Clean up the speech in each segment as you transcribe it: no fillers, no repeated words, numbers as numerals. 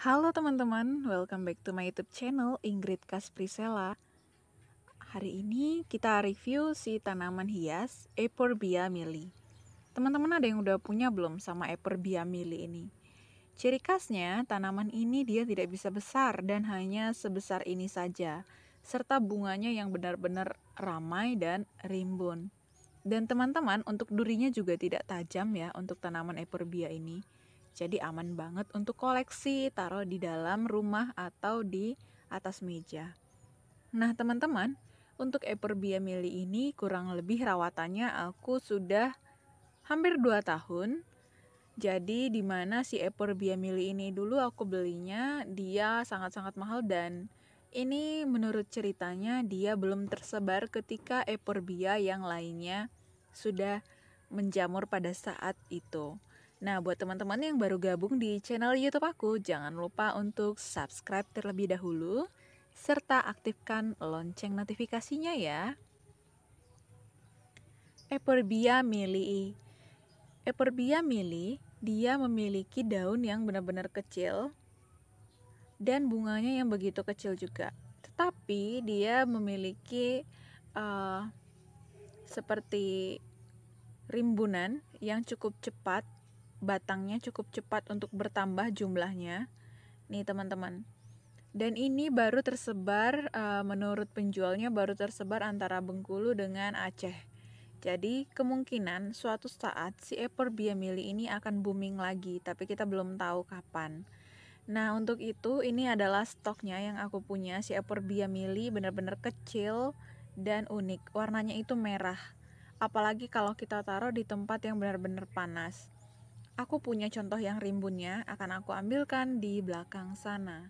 Halo teman-teman, welcome back to my YouTube channel Ingrid Kasprisela. Hari ini kita review si tanaman hias Euphorbia mili. Teman-teman ada yang udah punya belum sama Euphorbia mili ini? Ciri khasnya, tanaman ini dia tidak bisa besar dan hanya sebesar ini saja, serta bunganya yang benar-benar ramai dan rimbun. Dan teman-teman, untuk durinya juga tidak tajam ya untuk tanaman Euphorbia ini. Jadi aman banget untuk koleksi, taruh di dalam rumah atau di atas meja. Nah teman-teman, untuk Euphorbia mili ini kurang lebih rawatannya aku sudah hampir 2 tahun. Jadi dimana si Euphorbia mili ini dulu aku belinya dia sangat-sangat mahal, dan ini menurut ceritanya dia belum tersebar ketika Euphorbia yang lainnya sudah menjamur pada saat itu. Nah, buat teman-teman yang baru gabung di channel YouTube aku, jangan lupa untuk subscribe terlebih dahulu serta aktifkan lonceng notifikasinya ya. Euphorbia mili. Euphorbia mili, dia memiliki daun yang benar-benar kecil dan bunganya yang begitu kecil juga. Tetapi dia memiliki seperti rimbunan yang cukup cepat, batangnya cukup cepat untuk bertambah jumlahnya. Nih teman-teman. Dan ini baru tersebar, menurut penjualnya baru tersebar antara Bengkulu dengan Aceh. Jadi kemungkinan suatu saat si Euphorbia mili ini akan booming lagi, tapi kita belum tahu kapan. Nah untuk itu ini adalah stoknya yang aku punya. Si Euphorbia mili benar-benar kecil dan unik. Warnanya itu merah. Apalagi kalau kita taruh di tempat yang benar-benar panas. Aku punya contoh yang rimbunnya, akan aku ambilkan di belakang sana.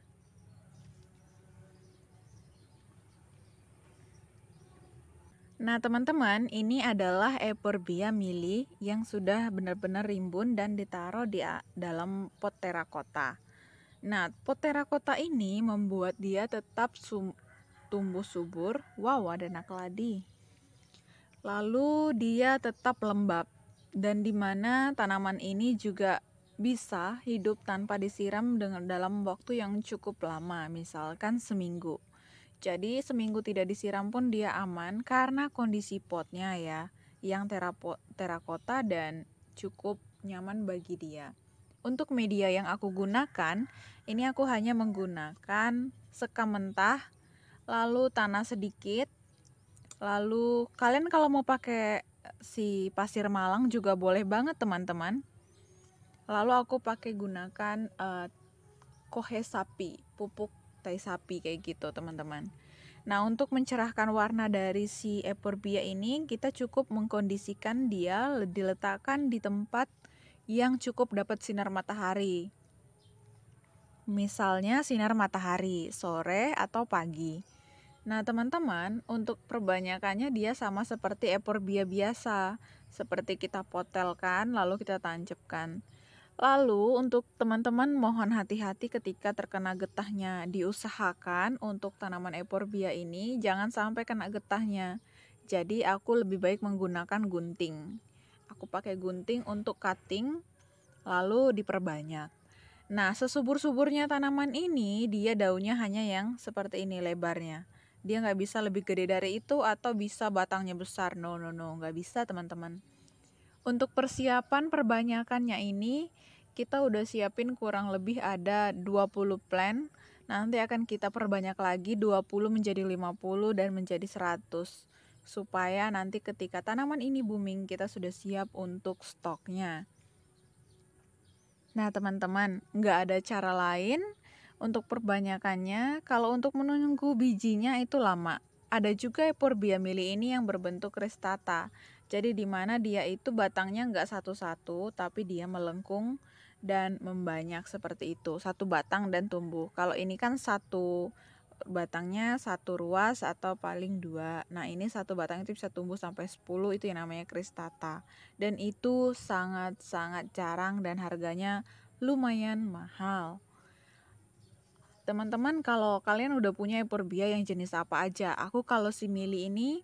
Nah teman-teman, ini adalah Euphorbia mili yang sudah benar-benar rimbun dan ditaruh di dalam pot terakota. Nah, pot terakota ini membuat dia tetap tumbuh subur. Wow, ada nakladi. Lalu dia tetap lembab, dan dimana tanaman ini juga bisa hidup tanpa disiram dengan dalam waktu yang cukup lama, misalkan seminggu. Jadi seminggu tidak disiram pun dia aman karena kondisi potnya ya, yang terakota dan cukup nyaman bagi dia. Untuk media yang aku gunakan, ini aku hanya menggunakan sekam mentah, lalu tanah sedikit. Lalu kalian kalau mau pakai si pasir malang juga boleh banget teman-teman. Lalu aku pakai gunakan kohe sapi, pupuk tai sapi kayak gitu teman-teman. Nah untuk mencerahkan warna dari si Euphorbia ini, kita cukup mengkondisikan dia diletakkan di tempat yang cukup dapat sinar matahari. Misalnya sinar matahari sore atau pagi. Nah teman-teman, untuk perbanyakannya dia sama seperti Euphorbia biasa, seperti kita potelkan lalu kita tancapkan. Lalu untuk teman-teman mohon hati-hati ketika terkena getahnya. Diusahakan untuk tanaman Euphorbia ini jangan sampai kena getahnya. Jadi aku lebih baik menggunakan gunting. Aku pakai gunting untuk cutting lalu diperbanyak. Nah, sesubur-suburnya tanaman ini dia daunnya hanya yang seperti ini lebarnya. Dia nggak bisa lebih gede dari itu atau bisa batangnya besar. No, nggak bisa teman-teman. Untuk persiapan perbanyakannya ini, kita udah siapin kurang lebih ada 20 plant. Nanti akan kita perbanyak lagi 20 menjadi 50 dan menjadi 100. Supaya nanti ketika tanaman ini booming, kita sudah siap untuk stoknya. Nah teman-teman, nggak ada cara lain untuk perbanyakannya. Kalau untuk menunggu bijinya itu lama. Ada juga Euphorbia mili ini yang berbentuk cristata. Jadi dimana dia itu batangnya nggak satu-satu, tapi dia melengkung dan membanyak seperti itu. Satu batang dan tumbuh. Kalau ini kan satu batangnya satu ruas atau paling 2. Nah ini satu batang itu bisa tumbuh sampai 10, itu yang namanya cristata. Dan itu sangat-sangat jarang dan harganya lumayan mahal. Teman-teman kalau kalian udah punya Euphorbia yang jenis apa aja, aku kalau si mili ini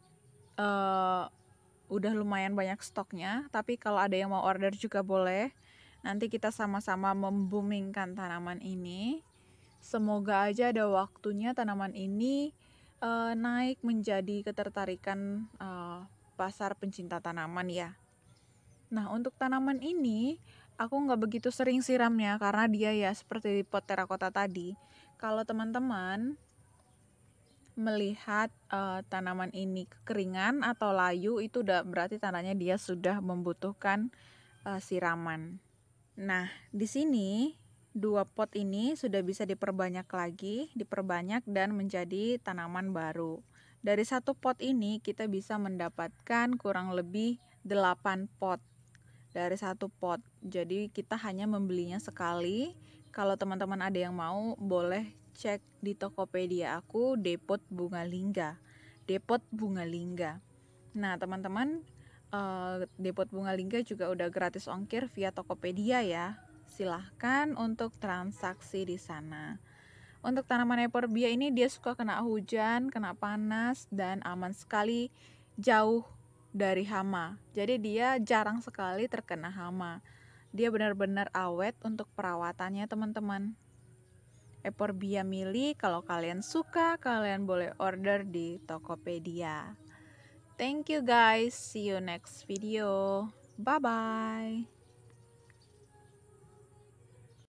udah lumayan banyak stoknya, tapi kalau ada yang mau order juga boleh. Nanti kita sama-sama memboomingkan tanaman ini. Semoga aja ada waktunya tanaman ini naik menjadi ketertarikan pasar pencinta tanaman ya. Nah, untuk tanaman ini aku nggak begitu sering siramnya karena dia ya seperti di pot terakota tadi. Kalau teman-teman melihat tanaman ini kekeringan atau layu, itu udah berarti tandanya dia sudah membutuhkan siraman. Nah, di sini 2 pot ini sudah bisa diperbanyak lagi, diperbanyak dan menjadi tanaman baru. Dari 1 pot ini kita bisa mendapatkan kurang lebih 8 pot dari 1 pot. Jadi kita hanya membelinya sekali. Kalau teman-teman ada yang mau, boleh cek di Tokopedia aku Depot Bunga Lingga. Depot Bunga Lingga. Nah, teman-teman, Depot Bunga Lingga juga udah gratis ongkir via Tokopedia ya. Silahkan untuk transaksi di sana. Untuk tanaman euphorbia ini dia suka kena hujan, kena panas, dan aman sekali jauh dari hama. Jadi dia jarang sekali terkena hama. Dia benar-benar awet untuk perawatannya teman-teman. Euphorbia mili, kalau kalian suka, kalian boleh order di Tokopedia. Thank you guys, see you next video. Bye-bye.